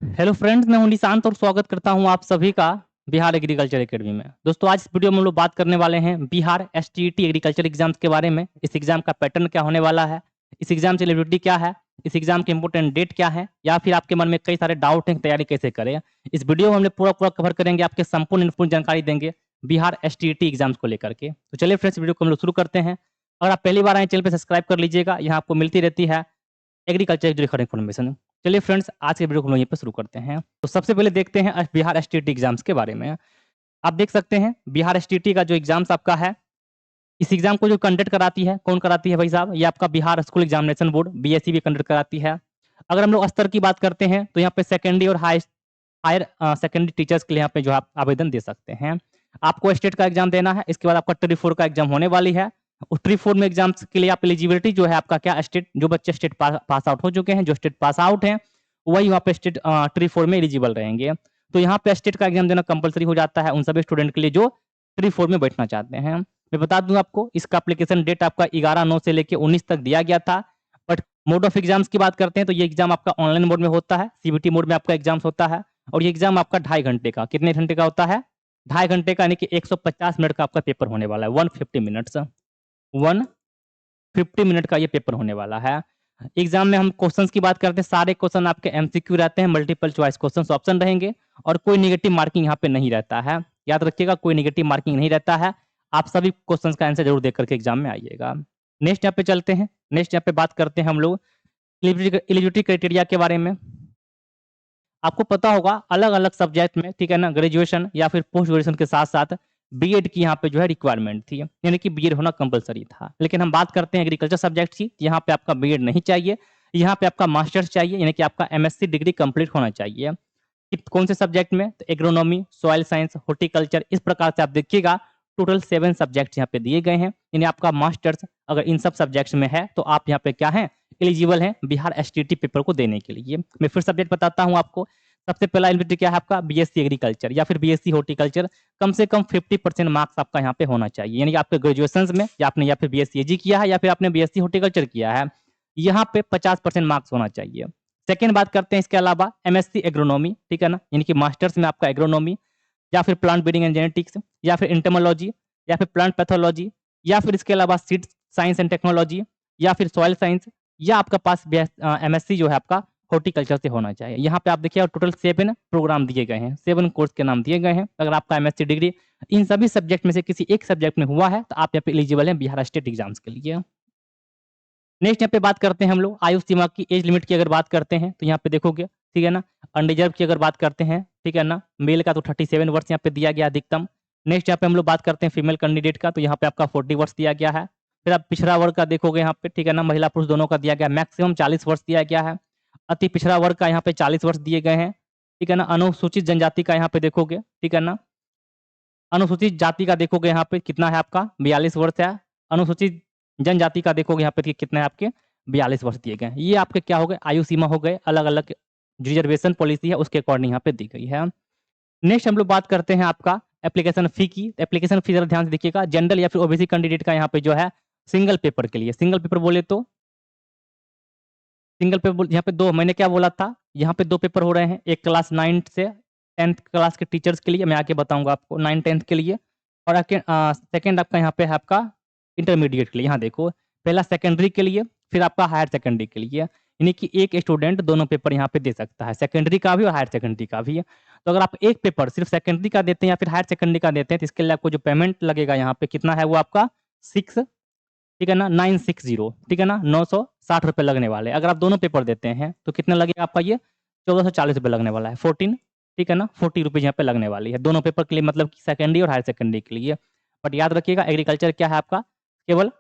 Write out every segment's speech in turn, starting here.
Hello friends, मैं हूं निशांत और स्वागत करता हूं आप सभी का बिहार एग्रीकल्चर एकेडमी में। दोस्तों, आज इस वीडियो में हम लोग बात करने वाले हैं बिहार एसटीईटी एग्रीकल्चर एग्जाम्स के बारे में। इस एग्जाम का पैटर्न क्या होने वाला है, इस एग्जाम से एलिजिबिलिटी क्या है, इस एग्जाम के इंपोर्टेंट डेट क्या है, या फिर आपके मन में कई सारे डाउट हैं तैयारी कैसे करें। इस वीडियो में हम लोग पूरा पूरा कवर करेंगे, आपके संपूर्ण जानकारी देंगे बिहार एसटीईटी एग्जाम्स को लेकर के। तो चलिए फ्रेंड्स, वीडियो को हम लोग शुरू करते हैं। अगर आप पहली बार आए चैनल पर सब्सक्राइब कर लीजिएगा, यहाँ आपको मिलती रहती है एग्रीकल्चर से जुड़ी इन्फॉर्मेशन। चलिए फ्रेंड्स, आज के वीडियो को हम लोग यहीं पे शुरू करते हैं। तो सबसे पहले देखते हैं बिहार एसटीईटी एग्जाम्स के बारे में। आप देख सकते हैं बिहार एसटीईटी का जो एग्जाम्स आपका है, इस एग्जाम को जो कंडक्ट कराती है, कौन कराती है भाई साहब, ये आपका Bihar school examination board BSc भी कंडक्ट कराती है। अगर हम लोग स्तर की बात करते हैं तो यहाँ पे सेकेंडरी और हायर सेकेंडरी टीचर्स के लिए यहाँ पे जो आप आवेदन दे सकते हैं। आपको स्टेट का एग्जाम देना है, इसके बाद आपका ट्री 4 का एग्जाम होने वाली है। उस ट्री 4 में एग्जाम्स के लिए आप एलिजिबिलिटी जो है आपका क्या, स्टेट जो बच्चे स्टेट पास आउट हो चुके हैं, जो स्टेट पास आउट हैं, वही वहाँ पे स्टेट ट्री 4 में एलिजिबल रहेंगे। तो यहाँ पे स्टेट का एग्जाम देना कंपलसरी हो जाता है उन सभी स्टूडेंट के लिए जो ट्री 4 में बैठना चाहते हैं। मैं बता दूं आपको, इसका एप्लीकेशन डेट आपका 11/9 से लेके 19 तक दिया गया था। बट मोड ऑफ एग्जाम्स की बात करते हैं तो ये एग्जाम आपका ऑनलाइन मोड में होता है, सीबीटी मोड में आपका एग्जाम्स होता है। और ये एग्जाम आपका 2.5 घंटे का, कितने घंटे का होता है, 2.5 घंटे का, यानी कि 150 मिनट का आपका पेपर होने वाला है। 150 मिनट का ये पेपर होने वाला है। एग्जाम में हम क्वेश्चंस की बात करते हैं, सारे क्वेश्चन आपके एमसीक्यू रहते हैं, मल्टीपल चॉइस क्वेश्चन ऑप्शन रहेंगे, और कोई नेगेटिव मार्किंग यहाँ पे नहीं रहता है। याद रखिएगा, कोई नेगेटिव मार्किंग नहीं रहता है। आप सभी क्वेश्चंस का आंसर जरूर देख करके एग्जाम में आइएगा। नेक्स्ट यहाँ पे चलते हैं, नेक्स्ट यहाँ पे बात करते हैं हम लोग एलिजिबिलिटी क्राइटेरिया के बारे में। आपको पता होगा अलग अलग सब्जेक्ट में, ठीक है ना, ग्रेजुएशन या फिर पोस्ट ग्रेजुएशन के साथ साथ बीएड की यहाँ पे जो है रिक्वायरमेंट थी, यानी कि बीएड होना कंपलसरी था। लेकिन हम बात करते हैं एग्रीकल्चर सब्जेक्ट की, यहाँ पे आपका बीएड नहीं चाहिए, यहाँ पे आपका मास्टर्स चाहिए, यानी कि आपका एमएससी डिग्री कंप्लीट होना चाहिए। कौन से सब्जेक्ट में, तो एग्रोनॉमी, सॉइल साइंस, हॉर्टिकल्चर, इस प्रकार से आप देखिएगा टोटल 7 सब्जेक्ट यहाँ पे दिए गए हैं। यानी आपका मास्टर्स अगर इन सब सब्जेक्ट्स में है तो आप यहाँ पे क्या है, एलिजिबल हैं बिहार एसटीटी पेपर को देने के लिए। मैं फिर सब्जेक्ट बताता हूँ आपको। सबसे पहला एलिजिबिलिटी क्या है आपका, बीएससी एग्रीकल्चर या फिर बीएससी हॉर्टिकल्चर। कम से कम 50% मार्क्स आपका यहाँ पे होना चाहिए, यानी कि आपके ग्रेजुएशन में, या आपने या फिर बीएससी एजी किया है या फिर आपने बीएससी हॉर्टिकल्चर किया है, यहाँ पे 50% मार्क्स होना चाहिए। सेकेंड बात करते हैं इसके अलावा एमएससी एग्रोनॉमी, ठीक है ना, यानी कि मास्टर्स में आपका एग्रोनॉमी या फिर प्लांट ब्रीडिंग एंड जेनेटिक्स या फिर इंटरमोलॉजी या फिर प्लांट पैथोलॉजी, या फिर इसके अलावा सीड साइंस एंड टेक्नोलॉजी या फिर सॉइल साइंस, या आपका पास एमएससी जो है आपका हॉर्टिकल्चर से होना चाहिए। यहाँ पे आप देखिए टोटल 7 प्रोग्राम दिए गए हैं, 7 कोर्स के नाम दिए गए हैं। अगर आपका एमएससी डिग्री इन सभी सब्जेक्ट में से किसी एक सब्जेक्ट में हुआ है तो आप यहाँ पे एलिजिबल हैं बिहार स्टेट एग्जाम्स के लिए। नेक्स्ट यहाँ पे बात करते हैं हम लोग आयु सीमा की, एज लिमिट की अगर बात करते हैं तो यहाँ पे देखोगे, ठीक है ना। अनरिजर्व की अगर बात करते हैं, ठीक है ना, मेल का तो 37 वर्ष यहाँ पे दिया गया अधिकतम। नेक्स्ट यहाँ पे हम लोग बात करते हैं फीमेल कैंडिडेट का, तो यहाँ पे आपका 40 वर्ष दिया गया है। फिर आप पिछड़ा वर्ग का देखोगे यहाँ पे, ठीक है ना, महिला पुरुष दोनों का दिया गया मैक्सिमम 40 वर्ष दिया गया है। अति पिछड़ा वर्ग का यहाँ पे 40 वर्ष दिए गए हैं, ठीक है ना। अनुसूचित जनजाति का यहाँ पे देखोगे, ठीक है ना, अनुसूचित जाति का देखोगे यहाँ पे कितना है आपका, 42 वर्ष है। अनुसूचित जनजाति का देखोगे यहाँ पे कि कितना है आपके, 42 वर्ष दिए गए हैं। ये आपके क्या हो गए, आयु सीमा हो गए, अलग अलग रिजर्वेशन पॉलिसी है उसके अकॉर्डिंग यहाँ पे दी गई है। नेक्स्ट हम लोग बात करते हैं आपका एप्लीकेशन फी की। एप्लीकेशन फी जरा ध्यान से देखिएगा, जनरल या फिर ओबीसी कैंडिडेट का यहाँ पे जो है सिंगल पेपर के लिए, सिंगल पेपर बोले तो सिंगल पेपर, यहाँ पे दो, मैंने क्या बोला था, यहाँ पे 2 पेपर हो रहे हैं, एक क्लास 9 से 10th क्लास के टीचर्स के लिए, मैं आके बताऊंगा आपको 9-10 के लिए, और सेकेंड आपका यहाँ पे है आपका इंटरमीडिएट के लिए। यहाँ देखो, पहला सेकेंडरी के लिए, फिर आपका हायर सेकेंडरी के लिए, यानी कि एक स्टूडेंट दोनों पेपर यहाँ पे दे सकता है, सेकेंडरी का भी और हायर सेकेंडरी का भी। तो अगर आप एक पेपर सिर्फ सेकेंडरी का देते हैं या फिर हायर सेकेंडरी का देते हैं तो इसके लिए आपको जो पेमेंट लगेगा यहाँ पे कितना है, वो आपका 6, ठीक है ना, 960, ठीक है ना, 960 रुपये लगने वाले। अगर आप दोनों पेपर देते हैं तो कितना लगेगा आपका, ये 1440 रुपये लगने वाला है, 14, ठीक है ना, 40 रुपीज यहाँ पे लगने वाली है दोनों पेपर के लिए, मतलब कि सेकेंडरी और हायर सेकेंडरी के लिए। बट याद रखिएगा एग्रीकल्चर क्या है आपका, केवल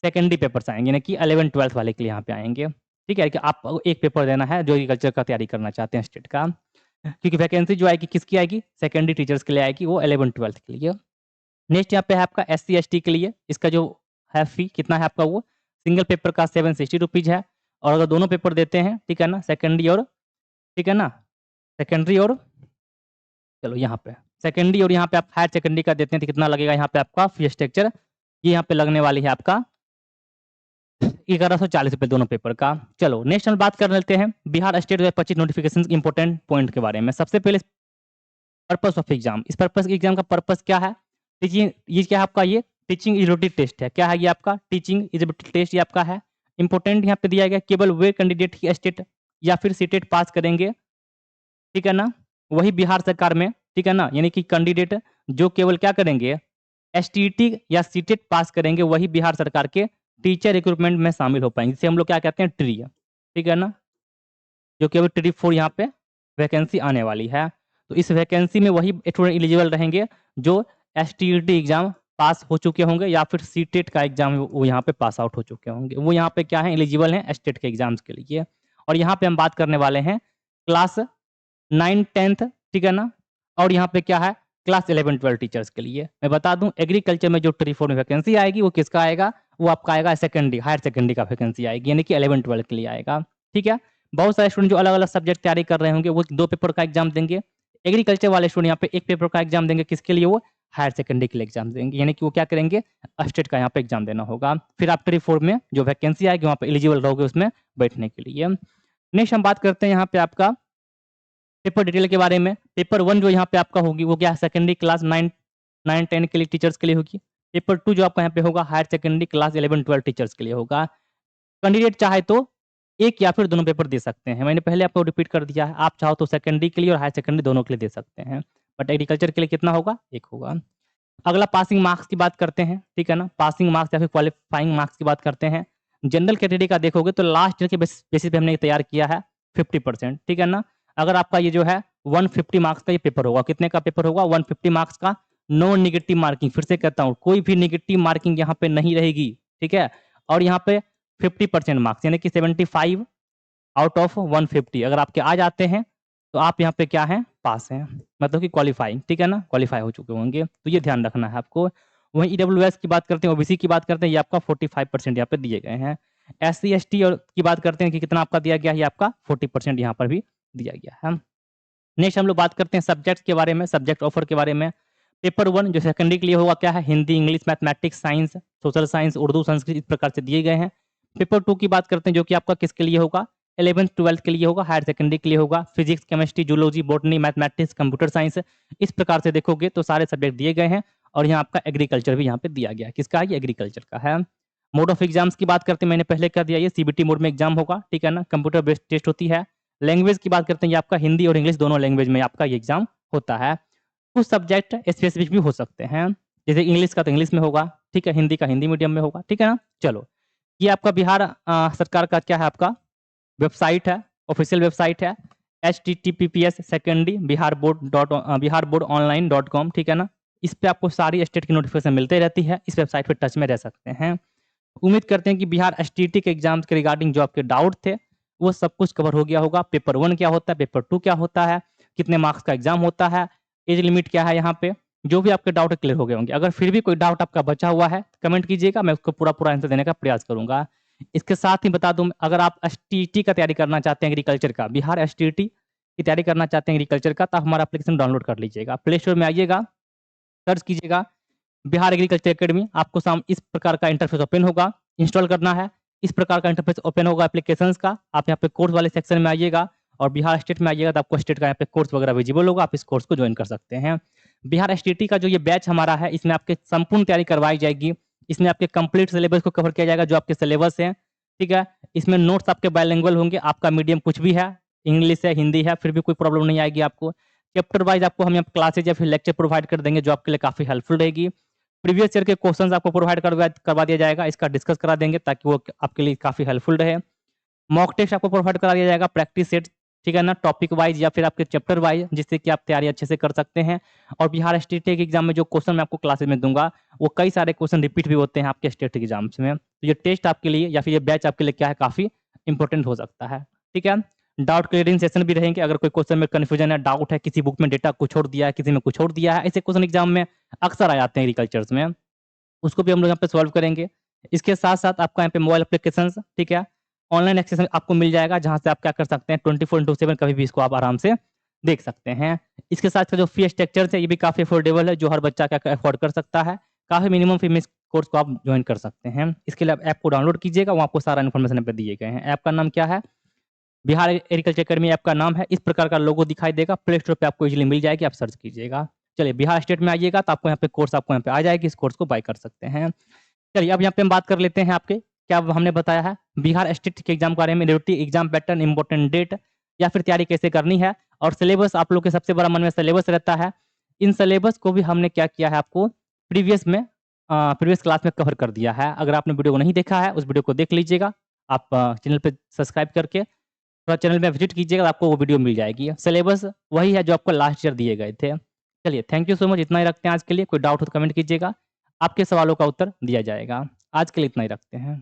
सेकेंडरी पेपर्स आएंगे, यानी कि 11-12 वाले के लिए यहाँ पे आएंगे। ठीक है, कि आप एक पेपर देना है जो एग्रीकल्चर का तैयारी करना चाहते हैं स्टेट का, क्योंकि वैकेंसी जो आएगी किसकी आएगी, सेकेंडरी टीचर्स के लिए आएगी, वो 11-12 के लिए। नेक्स्ट यहाँ पे है आपका SC/ST के लिए, इसका जो है फी कितना है आपका, वो सिंगल पेपर का 760 रुपीज है। और अगर दोनों पेपर देते हैं, ठीक है ना, सेकेंडरी और, ठीक है ना, सेकेंडरी और, चलो यहाँ पे सेकेंडरी और यहाँ पे आप हायर सेकेंडरी का देते हैं तो कितना लगेगा यहाँ पे आपका फी स्ट्रक्चर, ये यहाँ पे लगने वाली है आपका 1140 रुपये दोनों पेपर का। चलो नेक्स्ट हम बात कर लेते हैं Bihar state 2025 notification important point के बारे में। सबसे पहले पर्पस ऑफ एग्जाम, इस पर्पस एग्जाम का पर्पस क्या है? टीचिंग, ये क्या है आपका, ये टीचिंग एलिजिबिलिटी टेस्ट है। क्या है ये आपका? टीचिंग एलिजिबिलिटी टेस्ट ये आपका है। इंपॉर्टेंट यहाँ पे दिया गया, केवल वे कैंडिडेट ही स्टेट या फिर सीटेट पास करेंगे, ठीक है ना, वही बिहार सरकार में, ठीक है ना, यानी कि कैंडिडेट जो केवल क्या करेंगे, एसटीटी या सीटेट पास करेंगे, वही बिहार सरकार के टीचर रिक्रूटमेंट में शामिल हो पाएंगे, जिसे हम लोग क्या कहते हैं, ट्री, ठीक है ना, जो कि अभी ट्री 4 यहाँ पे वैकेंसी आने वाली है। तो इस वैकेंसी में वही स्टूडेंट एलिजिबल रहेंगे जो एसटीटी एग्जाम पास हो चुके होंगे या फिर सीटेट का एग्जाम वो यहाँ पे पास आउट हो चुके होंगे, वो यहाँ पे क्या है, एलिजिबल हैं स्टेट के एग्जाम्स के लिए। और यहाँ पे हम बात करने वाले हैं क्लास 9, 10th, ठीक है ना, और यहाँ पे क्या है, क्लास 11, 12 टीचर्स के लिए। मैं बता दूं एग्रीकल्चर में जो ट्री 4 में वैकेंसी आएगी वो किसका आएगा, वो आपका आएगा सेकेंडरी, हायर सेकेंडरी का वैकेंसी आएगी, यानी कि 11, 12 के लिए आएगा, ठीक है। बहुत सारे स्टूडेंट जो अलग अलग सब्जेक्ट तैयारी कर रहे होंगे वो 2 पेपर का एग्जाम देंगे। एग्रीकल्चर वाले स्टूडेंट यहाँ पे 1 पेपर का एग्जाम देंगे, किसके लिए, वो हायर सेकेंडरी के लिए एग्जाम देंगे, यानी कि वो क्या करेंगे, स्टेट का यहाँ पे एग्जाम देना होगा। फिर आप ट्री 4 में जो वैकेंसी आएगी वहाँ पे एलिजिबल रहोगे उसमें बैठने के लिए। नेक्स्ट हम बात करते हैं यहाँ पे आपका पेपर डिटेल के बारे में। पेपर 1 जो यहाँ पे आपका होगी वो क्या, सेकेंडरी क्लास 9, 10 के लिए टीचर्स के लिए होगी। पेपर 2 जो आपका यहाँ पे होगा हायर सेकेंडरी क्लास 11, 12 टीचर्स के लिए होगा। कैंडिडेट चाहे तो एक या फिर दोनों पेपर दे सकते हैं, मैंने पहले आपको रिपीट कर दिया है, आप चाहो तो सेकेंडरी के लिए और हायर सेकेंडरी दोनों के लिए दे सकते हैं, बट एग्रीकल्चर के लिए कितना होगा, 1 होगा। अगला पासिंग मार्क्स की बात करते हैं, ठीक है ना, पासिंग मार्क्स या फिर क्वालिफाइंग मार्क्स की बात करते हैं। जनरल कैटेगरी का देखोगे तो लास्ट ईयर के बेसिस पे हमने तैयार किया है 50%, ठीक है ना। अगर आपका ये जो है 150 मार्क्स का ये पेपर होगा, कितने का पेपर होगा, 150 मार्क्स का, नो निगेटिव मार्किंग, फिर से कहता हूँ कोई भी निगेटिव मार्किंग यहाँ पे नहीं रहेगी, ठीक है। और यहाँ पे 50% मार्क्स यानी कि 75 आउट ऑफ 150 अगर आपके आ जाते हैं तो आप यहाँ पे क्या हैं, पास हैं, मतलब कि क्वालिफाइंग, ठीक है ना, क्वालिफाई हो चुके होंगे, तो ये ध्यान रखना है आपको। वहीं ईडब्ल्यूएस की बात करते हैं, ओबीसी की बात करते हैं, ये आपका 45% यहाँ पे दिए गए हैं। एससी एसटी और की बात करते हैं कि कितना आपका दिया गया है, ये आपका 40% यहाँ पर भी दिया गया है। नेक्स्ट हम लोग बात करते हैं सब्जेक्ट के बारे में, सब्जेक्ट ऑफर के बारे में। पेपर 1 जो सेकेंडरी के लिए होगा क्या है, Hindi, English, mathematics, science, social science, Urdu, Sanskrit, इस प्रकार से दिए गए हैं। पेपर 2 की बात करते हैं जो कि आपका किसके लिए होगा, 11th 12th के लिए होगा, हायर सेकेंडरी के लिए होगा। Physics, chemistry, zoology, botany, mathematics, computer science, इस प्रकार से देखोगे तो सारे सब्जेक्ट दिए गए हैं। और यहाँ आपका एग्रीकल्चर भी यहाँ पे दिया गया है, किसका है, ये एग्रीकल्चर का है। मोड ऑफ एग्जाम्स की बात करते हैं, मैंने पहले कर दिया, ये सीबीटी मोड में एग्जाम होगा, ठीक है ना, कंप्यूटर बेस्ड टेस्ट होती है। लैंग्वेज की बात करते हैं, ये आपका हिंदी और इंग्लिश दोनों लैंग्वेज में आपका ये एग्जाम होता है। कुछ सब्जेक्ट स्पेसिफिक भी हो सकते हैं, जैसे इंग्लिश का तो इंग्लिश में होगा, ठीक है, हिंदी का हिंदी मीडियम में होगा, ठीक है ना। चलो ये आपका बिहार सरकार का क्या है, आपका वेबसाइट है, ऑफिशियल वेबसाइट है, https secondary Bihar board online .com, ठीक है ना। इस पे आपको सारी स्टेट की नोटिफिकेशन मिलते रहती है, इस वेबसाइट पे टच में रह सकते हैं। उम्मीद करते हैं कि बिहार एसटीटी के एग्जाम्स के रिगार्डिंग जो आपके डाउट थे वो सब कुछ कवर हो गया होगा। पेपर 1 क्या होता है, पेपर 2 क्या होता है, कितने मार्क्स का एग्जाम होता है, एज लिमिट क्या है, यहाँ पे जो भी आपके डाउट क्लियर हो गए होंगे। अगर फिर भी कोई डाउट आपका बचा हुआ है कमेंट कीजिएगा, मैं उसको पूरा पूरा आंसर देने का प्रयास करूंगा। इसके साथ ही बता दूं, अगर आप एसटीटी का तैयारी करना चाहते हैं, एग्रीकल्चर का, बिहार एसटीटी की तैयारी करना चाहते हैं एग्रीकल्चर का, तो हमारा एप्लीकेशन डाउनलोड कर लीजिएगा, प्ले स्टोर में आइएगा, सर्च कीजिएगा बिहार एग्रीकल्चर एकेडमी, आपको सामने इस प्रकार का इंटरफेस ओपन होगा, इंस्टॉल करना है, इस प्रकार का इंटरफेस ओपन होगा एप्लीकेशंस का। आप यहाँ पे कोर्स वाले सेक्शन में आइएगा और बिहार स्टेट में आइएगा तो आपको स्टेट का यहाँ पे कोर्स वगैरह विजिबल होगा, आप इस कोर्स को ज्वाइन कर सकते हैं। बिहार एसटीटी का जो ये बैच हमारा है, इसमें आपके संपूर्ण तैयारी करवाई जाएगी, इसमें आपके कंप्लीट सिलेबस को कवर किया जाएगा जो आपके सिलेबस है, ठीक है। इसमें नोट्स आपके बायलिंगुअल होंगे, आपका मीडियम कुछ भी है, इंग्लिश है, हिंदी है, फिर भी कोई प्रॉब्लम नहीं आएगी आपको। चैप्टर वाइज आपको हम यहाँ क्लासेज या फिर लेक्चर प्रोवाइड कर देंगे जो आपके लिए काफी हेल्पफुल रहेगी। प्रीवियस ईयर के क्वेश्चंस आपको प्रोवाइड करवा दिया जाएगा, इसका डिस्कस करा देंगे ताकि वो आपके लिए काफी हेल्पफुल रहे। मॉक टेस्ट आपको प्रोवाइड करा दिया जाएगा, प्रैक्टिस सेट, ठीक है ना, टॉपिक वाइज या फिर आपके चैप्टर वाइज, जिससे कि आप तैयारी अच्छे से कर सकते हैं। और बिहार स्टेट के एग्जाम में जो क्वेश्चन मैं आपको क्लासेज में दूंगा वो कई सारे क्वेश्चन रिपीट भी होते हैं आपके स्टेट एग्जाम्स में, तो ये टेस्ट आपके लिए या फिर ये बैच आपके लिए क्या है, काफी इंपॉर्टेंट हो सकता है, ठीक है। डाउट क्लियरिंग सेशन भी रहेंगे, अगर कोई क्वेश्चन में कंफ्यूजन है, डाउट है, किसी बुक में डेटा कुछ और दिया है, किसी में कुछ और दिया है, ऐसे क्वेश्चन एग्जाम में अक्सर आ जाते हैं एग्रीकल्चर्स में, उसको भी हम लोग यहाँ पे सॉल्व करेंगे। इसके साथ साथ आपका यहाँ पे मोबाइल एप्लीकेशंस, ठीक है, ऑनलाइन एक्सेस आपको मिल जाएगा, जहाँ से आप क्या कर सकते हैं 24/7 कभी भी इसको आप आराम से देख सकते हैं। इसके साथ जो फी स्ट्रक्चर है ये भी काफी अफोर्डेबल है, जो हर बच्चा क्या अफोर्ड कर सकता है, काफी मिनिमम फी में कोर्स को आप जॉइन कर सकते हैं। इसके लिए आप ऐप को डाउनलोड कीजिएगा, वहाँ आपको सारा इन्फॉर्मेशन यहाँ पे दिए गए हैं। ऐप का नाम क्या है? बिहार एग्रीकल्चर अकेडमी ऐप का नाम है। इस प्रकार का लोगो दिखाई देगा, प्ले स्टोर पे आपको इज़िली मिल जाएगी, आप सर्च कीजिएगा। चलिए बिहार स्टेट में आइएगा तो आपको यहाँ पे कोर्स आपको यहाँ पे आ जाएगी, इस कोर्स को बाय कर सकते हैं। चलिए अब यहाँ पे हम बात कर लेते हैं आपके, क्या हमने बताया है बिहार स्टेट के एग्जाम के बारे में, duty exam pattern, important date या फिर तैयारी कैसे करनी है, और सिलेबस आप लोग के सबसे बड़ा मन में सिलेबस रहता है। इन सिलेबस को भी हमने क्या किया है आपको प्रीवियस क्लास में कवर कर दिया है। अगर आपने वीडियो को नहीं देखा है, उस वीडियो को देख लीजिएगा। आप चैनल पे सब्सक्राइब करके थोड़ा चैनल में विजिट कीजिएगा, आपको वो वीडियो मिल जाएगी। सिलेबस वही है जो आपको लास्ट ईयर दिए गए थे। चलिए थैंक यू सो मच, इतना ही रखते हैं आज के लिए। कोई डाउट हो तो कमेंट कीजिएगा, आपके सवालों का उत्तर दिया जाएगा। आज के लिए इतना ही रखते हैं।